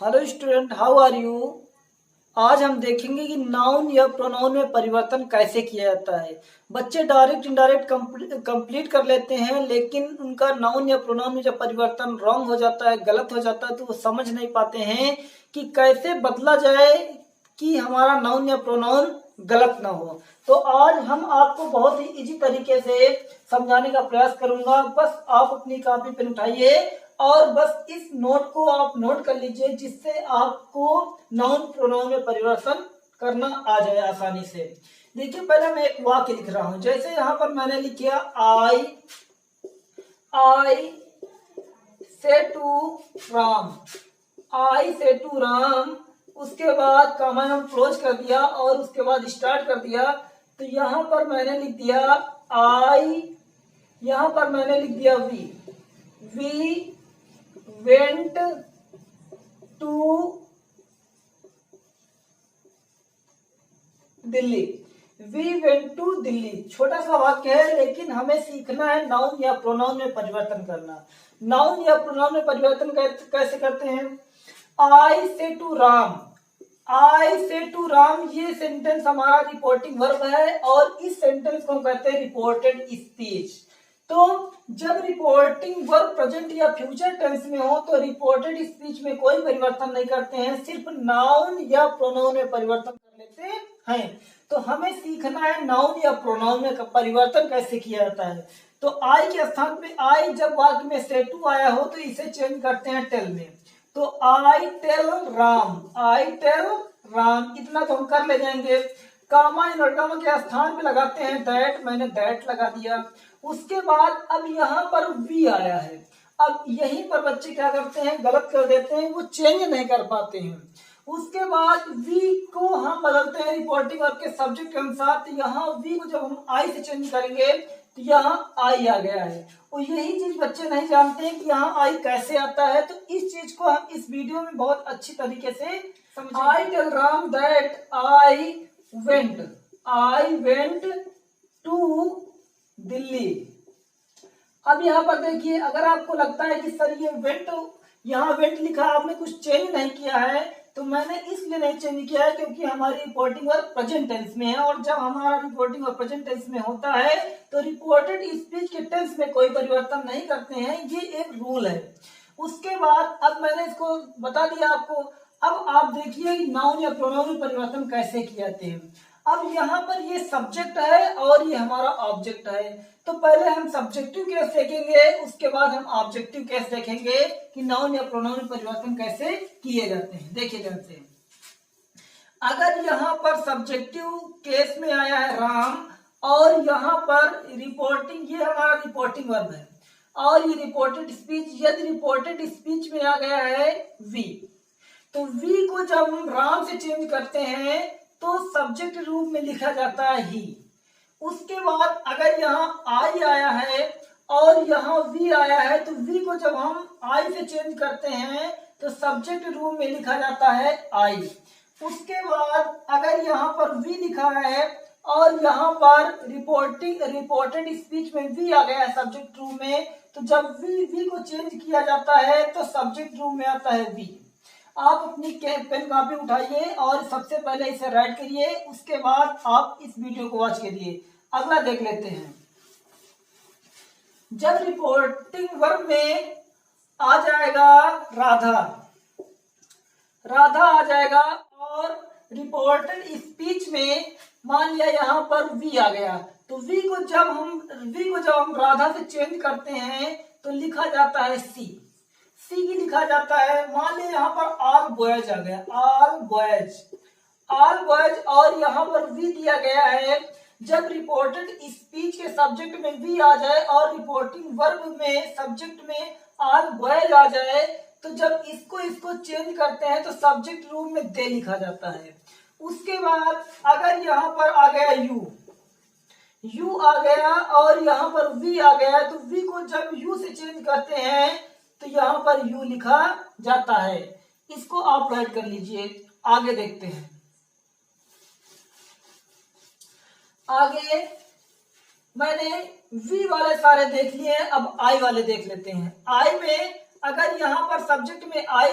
Hello student, how are you. आज हम देखेंगे कि नाउन या प्रोनाउन में परिवर्तन कैसे किया जाता है। बच्चे डायरेक्ट इनडायरेक्ट कंप्लीट कर लेते हैं, लेकिन उनका नाउन या प्रोनाउन में जब परिवर्तन रॉन्ग हो जाता है, गलत हो जाता है, तो वो समझ नहीं पाते हैं कि कैसे बदला जाए कि हमारा नाउन या प्रोनाउन गलत ना हो। तो आज हम आपको बहुत ही इजी तरीके से समझाने का प्रयास करूंगा। बस आप अपनी कॉपी पेन उठाइए और बस इस नोट को आप नोट कर लीजिए, जिससे आपको नाउन प्रोनाउन में परिवर्तन करना आ जाए आसानी से। देखिए, पहले मैं एक वाक्य लिख रहा हूं। जैसे यहाँ पर मैंने लिखा आई से टू राम। आई से टू राम, उसके बाद कॉमा हम क्लोज कर दिया और उसके बाद स्टार्ट कर दिया। तो यहाँ पर मैंने लिख दिया आई, यहाँ पर मैंने लिख दिया we went to Delhi. We went to Delhi छोटा सा वाक्य है, लेकिन हमें सीखना है नाउन या प्रोनाउन में परिवर्तन करना। नाउन या प्रोनाउन में परिवर्तन कैसे करते हैं। आई से टू राम, आई से टू राम, ये सेंटेंस हमारा रिपोर्टिंग वर्ब है और इस सेंटेंस को हम कहते हैं रिपोर्टेड स्पीच। तो जब रिपोर्टिंग वर्ब प्रेजेंट या फ्यूचर टेंस में हो तो रिपोर्टेड स्पीच में कोई परिवर्तन नहीं करते हैं, सिर्फ नाउन या प्रोनाउन में परिवर्तन कर लेते हैं। तो हमें सीखना है नाउन या प्रोनाउन में परिवर्तन कैसे किया जाता है। तो आई के स्थान पे आई जब वाक्य में से टू आया हो तो इसे चेंज करते हैं टेल में। तो I tell Ram, I tell Ram, इतना तो हम कर ले जाएंगे। कामा इनवर्टामा के स्थान पे लगाते हैं दैट, मैंने दैट लगा दिया। उसके बाद अब यहाँ पर वी आया है। अब यहीं पर बच्चे क्या करते हैं, गलत कर देते हैं, वो चेंज नहीं कर पाते हैं। उसके बाद वी को हम बदलते हैं रिपोर्टिंग वर्ब के सब्जेक्ट के अनुसार। तो यहाँ वी को जब हम आई से चेंज करेंगे तो यहाँ आई आ गया है। और यही चीज बच्चे नहीं जानते हैं कि यहाँ आई कैसे आता है। तो इस चीज को हम इस वीडियो में बहुत अच्छी तरीके से समझेंगे। I tell Ram that I went to Delhi. अब यहाँ पर देखिए, अगर आपको लगता है कि सर ये वेंट, यहाँ वेंट लिखा आपने कुछ चेंज नहीं किया है, तो मैंने इसलिए नहीं चेंज किया है क्योंकि हमारी रिपोर्टिंग वर्ब प्रेजेंट टेंस में है। और जब हमारा रिपोर्टिंग वर्ब प्रेजेंट टेंस में होता है तो रिपोर्टेड स्पीच के टेंस में कोई परिवर्तन नहीं करते हैं, ये एक रूल है। उसके बाद अब मैंने इसको बता दिया आपको। अब आप देखिए कि नाउन या प्रोनाउन में परिवर्तन कैसे किए जाते हैं। अब यहाँ पर ये सब्जेक्ट है और ये हमारा ऑब्जेक्ट है। तो पहले हम सब्जेक्टिव केस देखेंगे, उसके बाद हम ऑब्जेक्टिव केस देखेंगे कि नाउन या प्रोनाउन में परिवर्तन कैसे किए जाते हैं। देखिए ध्यान से, अगर यहाँ पर सब्जेक्टिव केस में आया है राम और यहाँ पर रिपोर्टिंग, ये हमारा रिपोर्टिंग वर्ब है और ये रिपोर्टेड स्पीच, यदि रिपोर्टेड स्पीच में आ गया है वी, तो वी को जब हम राम से चेंज करते हैं तो सब्जेक्ट रूप में लिखा जाता है ही। उसके बाद अगर यहाँ आई आया है और यहाँ वी आया है तो वी को जब हम आई से चेंज करते हैं तो सब्जेक्ट रूप में लिखा जाता है आई। उसके बाद अगर यहाँ पर वी लिखा है और यहाँ पर रिपोर्टेड स्पीच में वी आ गया है सब्जेक्ट रूप में, तो जब वी को चेंज किया जाता है तो सब्जेक्ट रूप में आता है वी। आप अपनी पेन कॉपी उठाइए और सबसे पहले इसे राइट करिए, उसके बाद आप इस वीडियो को वॉच करिए। अगला देख लेते हैं। जब रिपोर्टिंग वर्ब में आ जाएगा राधा, राधा आ जाएगा और रिपोर्टेड स्पीच में मान लिया यहाँ पर वी आ गया, तो वी को जब हम राधा से चेंज करते हैं तो लिखा जाता है सी की लिखा जाता है। मान लिया यहाँ पर ऑल बॉयज आ गया, ऑल बॉयज और यहाँ पर वी दिया गया है। जब रिपोर्टेड स्पीच के सब्जेक्ट में वी आ जाए और रिपोर्टिंग वर्ब में सब्जेक्ट में ऑल बॉयज आ जाए, तो जब इसको चेंज करते हैं तो सब्जेक्ट रूप में दे लिखा जाता है। उसके बाद अगर यहाँ पर आ गया यू आ गया और यहाँ पर वी आ गया, तो वी को जब यू से चेंज करते हैं तो यहाँ पर यू लिखा जाता है। इसको आप राइट कर लीजिए। आगे देखते हैं। आगे मैंने वी वाले सारे देख लिए हैं, अब आई वाले देख लेते हैं। आई में अगर यहाँ पर सब्जेक्ट में आई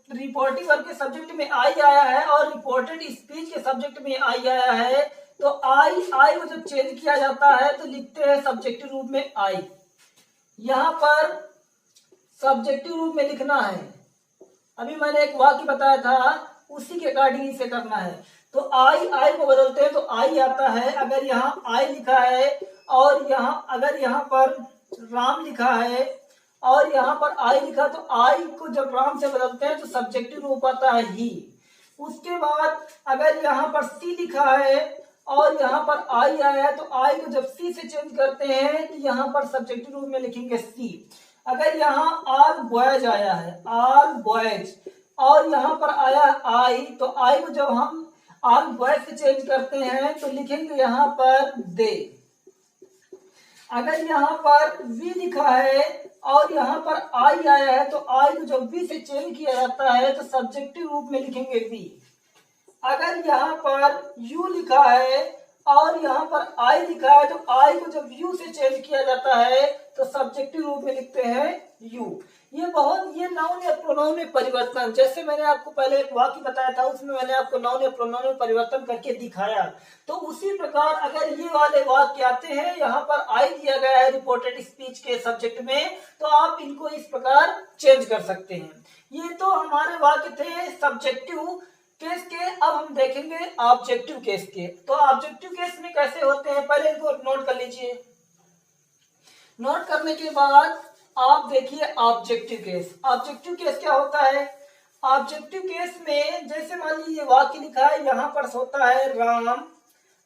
रिपोर्टिंग वर्ब के सब्जेक्ट में आई आया है और रिपोर्टेड स्पीच के सब्जेक्ट में आई आया है, तो आई को जब चेंज किया जाता है तो लिखते हैं सब्जेक्टिव रूप में आई। यहां पर सब्जेक्टिव रूप में लिखना है। अभी मैंने एक वाक्य बताया था, उसी के अकॉर्डिंग इसे करना है। तो आई को बदलते हैं तो आई आता है। अगर यहाँ आई लिखा है और अगर यहाँ पर राम लिखा है और यहाँ पर आई लिखा, तो आई को जब राम से बदलते हैं तो सब्जेक्टिव रूप आता है ही। उसके बाद अगर यहाँ पर सी लिखा है और यहाँ पर आई आया है, तो आई को जब सी से चेंज करते हैं तो यहाँ पर सब्जेक्टिव रूप में लिखेंगे सी। अगर यहाँ आर बॉयज आया है, आर बॉयज, और यहाँ पर आया आई, तो आई को जब हम आर बॉयज से चेंज करते हैं तो लिखेंगे यहाँ पर दे। अगर यहाँ पर वी लिखा है और यहाँ पर आई आया है, तो आई को जब वी से चेंज किया जाता है तो सब्जेक्टिव रूप में लिखेंगे वी। अगर यहाँ पर यू लिखा है और यहाँ पर आई लिखा है, तो आई को जब यू से चेंज किया जाता है तो सब्जेक्टिव रूप में लिखते हैं यू। ये नाउन या प्रोनाउन में परिवर्तन, जैसे मैंने आपको पहले एक वाक्य बताया था, उसमें मैंने आपको नाउन या प्रोनाउन में परिवर्तन करके दिखाया। तो उसी प्रकार अगर ये वाले वाक्य आते हैं, यहाँ पर आई दिया गया है रिपोर्टेड स्पीच के सब्जेक्ट में, तो आप इनको इस प्रकार चेंज कर सकते हैं। ये तो हमारे वाक्य थे सब्जेक्टिव केस के। अब हम देखेंगे ऑब्जेक्टिव केस के। तो ऑब्जेक्टिव केस में कैसे होते हैं, पहले इनको नोट कर लीजिए। नोट करने के बाद आप देखिए ऑब्जेक्टिव केस। ऑब्जेक्टिव केस क्या होता है? ऑब्जेक्टिव केस में जैसे मान लीजिए वाक्य लिखा है, यहाँ पर होता है राम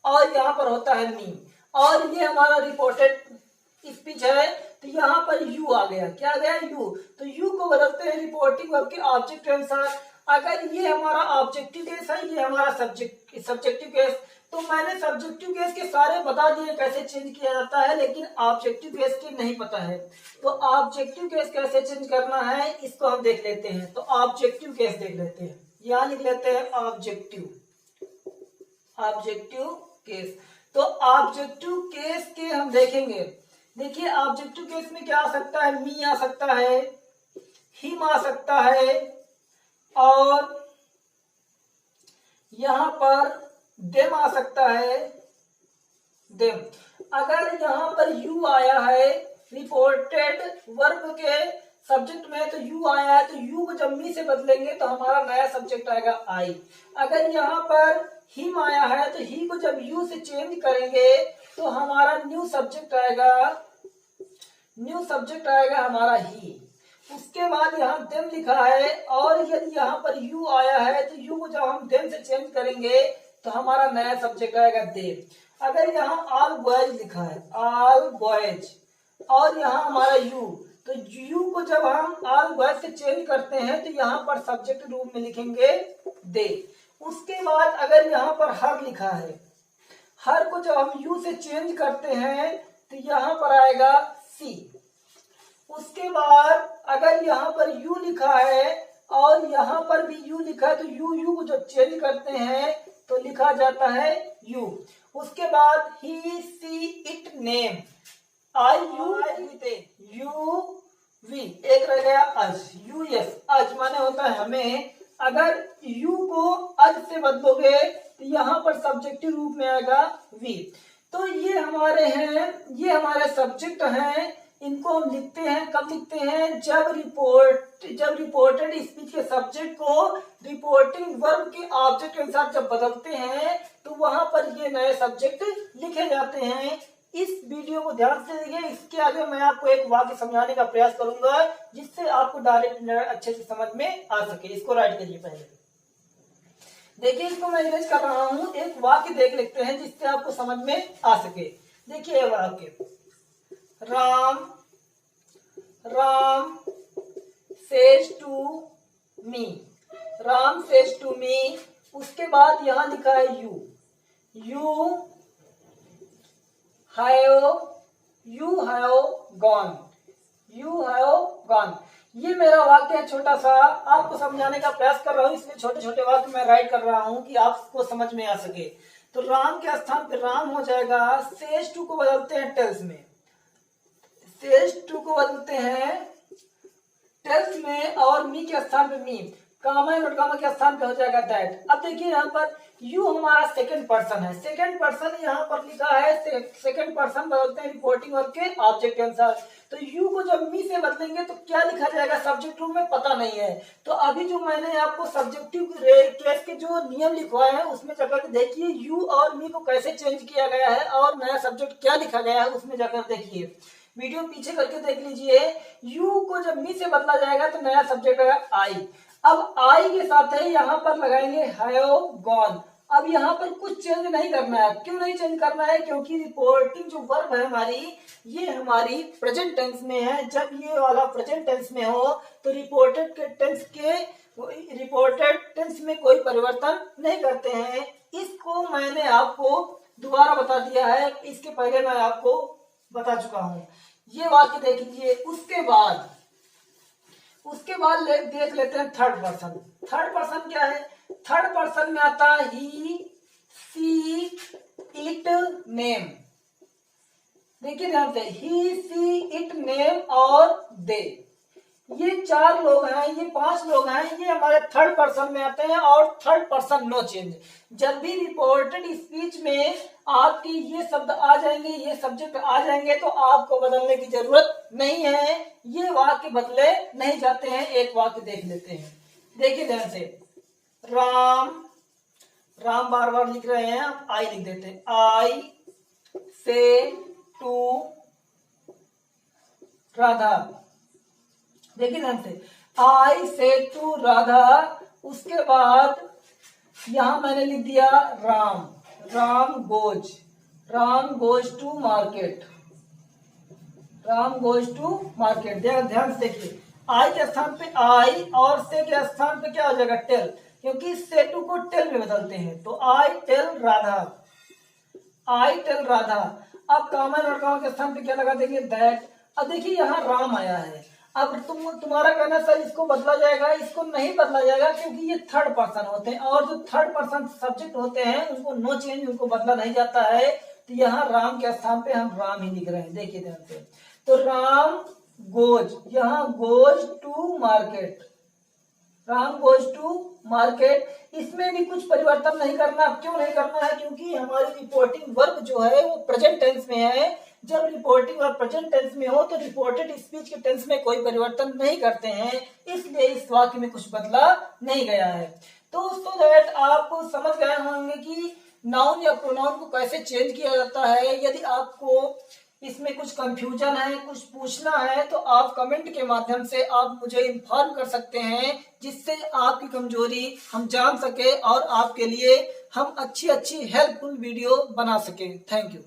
और यहाँ पर होता है मी, और ये हमारा रिपोर्टेड स्पीच है, तो यहाँ पर यू आ गया। क्या आ गया? यू। तो यू को बदलते हैं रिपोर्टिंग वर्ब के ऑब्जेक्ट के अनुसार। अगर ये हमारा ऑब्जेक्टिव केस है, ये हमारा सब्जेक्टिव केस, तो मैंने सब्जेक्टिव केस के सारे बता दिए कैसे चेंज किया जाता है, लेकिन ऑब्जेक्टिव केस के नहीं पता है। तो ऑब्जेक्टिव केस कैसे चेंज करना है इसको हम देख लेते हैं। तो ऑब्जेक्टिव केस देख लेते हैं, यहां लिख लेते हैं ऑब्जेक्टिव केस। तो ऑब्जेक्टिव केस के हम देखेंगे। देखिए ऑब्जेक्टिव केस में क्या आ सकता है? मी आ सकता है, हिम आ सकता है, और यहां पर देम आ सकता है, देम। अगर यहाँ पर यू आया है रिपोर्टेड वर्ब के सब्जेक्ट में, तो यू आया है, तो यू को जब मी से बदलेंगे तो हमारा नया सब्जेक्ट आएगा आई। अगर यहाँ पर हिम आया है, तो ही को जब यू से चेंज करेंगे तो हमारा न्यू सब्जेक्ट आएगा हमारा ही। उसके बाद यहाँ देम लिखा है, और यदि यहाँ पर यू आया है, तो यू को जब हम देम से चेंज करेंगे तो हमारा नया सब्जेक्ट आएगा दे। अगर यहाँ ऑल बॉयज लिखा है, ऑल बॉयज, और यहाँ हमारा यू, तो यू को जब हम ऑल बॉयज से चेंज करते हैं तो यहाँ पर सब्जेक्ट रूप में लिखेंगे दे। उसके बाद अगर यहाँ पर हर लिखा है, हर को जब हम यू से चेंज करते हैं तो यहाँ पर आएगा सी। उसके बाद अगर यहाँ पर यू लिखा है और यहाँ पर भी यू लिखा है, तो यू को जब चेंज करते हैं तो लिखा जाता है यू। उसके बाद ही see it name, I U V, एक रह गया अज, यू यस, अज माने होता है हमें। अगर यू को अज से बदलोगे तो यहाँ पर सब्जेक्टिव रूप में आएगा वी। तो ये हमारे हैं, ये हमारे सब्जेक्ट हैं। इनको हम लिखते हैं, कब लिखते हैं? जब रिपोर्टेड स्पीच के सब्जेक्ट को रिपोर्टिंग वर्ब के ऑब्जेक्ट के अनुसार जब बदलते हैं तो वहां पर ये नए सब्जेक्ट लिखे जाते हैं। इस वीडियो को ध्यान से देखिए। इसके आगे मैं आपको एक वाक्य समझाने का प्रयास करूंगा जिससे आपको डायरेक्ट अच्छे से समझ में आ सके। इसको राइट करिए पहले। देखिए इसको मैं इरेज कर रहा हूं, एक वाक्य देख लेते हैं जिससे आपको समझ में आ सके। देखिए वाक्य, Ram says to me, Ram says to me। उसके बाद यहां लिखा है you have gone। ये मेरा वाक्य है छोटा सा, आपको समझाने का प्रयास कर रहा हूँ, इसलिए छोटे छोटे वाक्य मैं राइट कर रहा हूँ कि आपको समझ में आ सके। तो राम के स्थान पर राम हो जाएगा, says to को बदलते हैं टेल्स में, says to को बदलते हैं टेल्स में, और मी के स्थान पे मी। कामा नॉट कामा के स्थान पे हो जाएगा दैट। अब देखिए यहाँ पर यू हमारा सेकंड पर्सन है, सेकंड पर्सन यहाँ पर लिखा है, सेकंड पर्सन बदलते हैं रिपोर्टिंग वर्ब के ऑब्जेक्ट के अनुसार। तो यू को जब मी से बदलेंगे तो क्या लिखा जाएगा सब्जेक्ट रूप में पता नहीं है। तो अभी जो मैंने आपको सब्जेक्टिव केस के जो नियम लिखवाए हैं उसमें जाकर देखिए यू और मी को कैसे चेंज किया गया है और नया सब्जेक्ट क्या लिखा गया है उसमें जाकर देखिए, वीडियो पीछे करके देख लीजिए। यू को जब मी से बदला जाएगा तो नया सब्जेक्ट आएगा आई। अब आई के साथ है यहाँ पर लगाएंगे हैव गॉन। अब यहाँ पर कुछ चेंज नहीं करना है। क्यों नहीं चेंज करना है? क्योंकि रिपोर्टिंग जो वर्ब है हमारी, ये हमारी प्रेजेंट टेंस में है। जब ये वाला प्रेजेंट टेंस में हो तो रिपोर्टेड टेंस में कोई परिवर्तन नहीं करते हैं। इसको मैंने आपको दोबारा बता दिया है, इसके पहले मैं आपको बता चुका हूँ। ये वाक्य देख लीजिए। उसके बाद देख लेते हैं थर्ड पर्सन। थर्ड पर्सन क्या है? थर्ड पर्सन में आता है ही, सी, इट, नेम। देखिए ध्यान से, ही, सी, इट, नेम और दे, ये 4 लोग हैं, ये 5 लोग हैं, ये हमारे थर्ड पर्सन में आते हैं और थर्ड पर्सन नो चेंज। जब भी रिपोर्टेड स्पीच में आपकी ये शब्द आ जाएंगे, ये सब्जेक्ट आ जाएंगे तो आपको बदलने की जरूरत नहीं है। ये वाक्य बदले नहीं जाते हैं। एक वाक्य देख लेते हैं, देखिए ध्यान से। राम, राम बार बार लिख रहे हैं, आप आई लिख देते हैं। आई से टू राधा, देखिए ध्यान से, आई से टू राधा। उसके बाद यहां मैंने लिख दिया Ram, Ram goes to market, Ram goes to market. ध्यान से देखिए, आई के स्थान पे आई और से के स्थान पे क्या हो जाएगा? टेल, क्योंकि से टू को टेल में बदलते हैं। तो I tell Radha, I tell Radha. अब कॉमन और कॉमन के स्थान पे क्या लगा देंगे? दैट। अब देखिए यहाँ राम आया है। अब तुम्हारा कहना सर इसको बदला जाएगा, इसको नहीं बदला जाएगा क्योंकि ये थर्ड पर्सन होते हैं और जो थर्ड पर्सन सब्जेक्ट होते हैं उनको नो चेंज, उनको बदला नहीं जाता है। तो यहाँ राम के स्थान पे हम राम ही लिख रहे हैं, देखिए ध्यान से। तो राम गोज, यहाँ goes to market, Ram goes to market. इसमें भी कुछ परिवर्तन नहीं करना। क्यों नहीं करना है? क्योंकि हमारी रिपोर्टिंग वर्ब जो है वो प्रेजेंट टेंस में है। जब रिपोर्टिंग और प्रेजेंट टेंस में हो तो रिपोर्टेड स्पीच के टेंस में कोई परिवर्तन नहीं करते हैं, इसलिए इस वाक्य में कुछ बदला नहीं गया है। तो सो दैट आप समझ गए होंगे कि नाउन या प्रोनाउन को कैसे चेंज किया जाता है। यदि आपको इसमें कुछ कंफ्यूजन है, कुछ पूछना है, तो आप कमेंट के माध्यम से आप मुझे इन्फॉर्म कर सकते हैं, जिससे आपकी कमजोरी हम जान सके और आपके लिए हम अच्छी हेल्पफुल वीडियो बना सके। Thank you.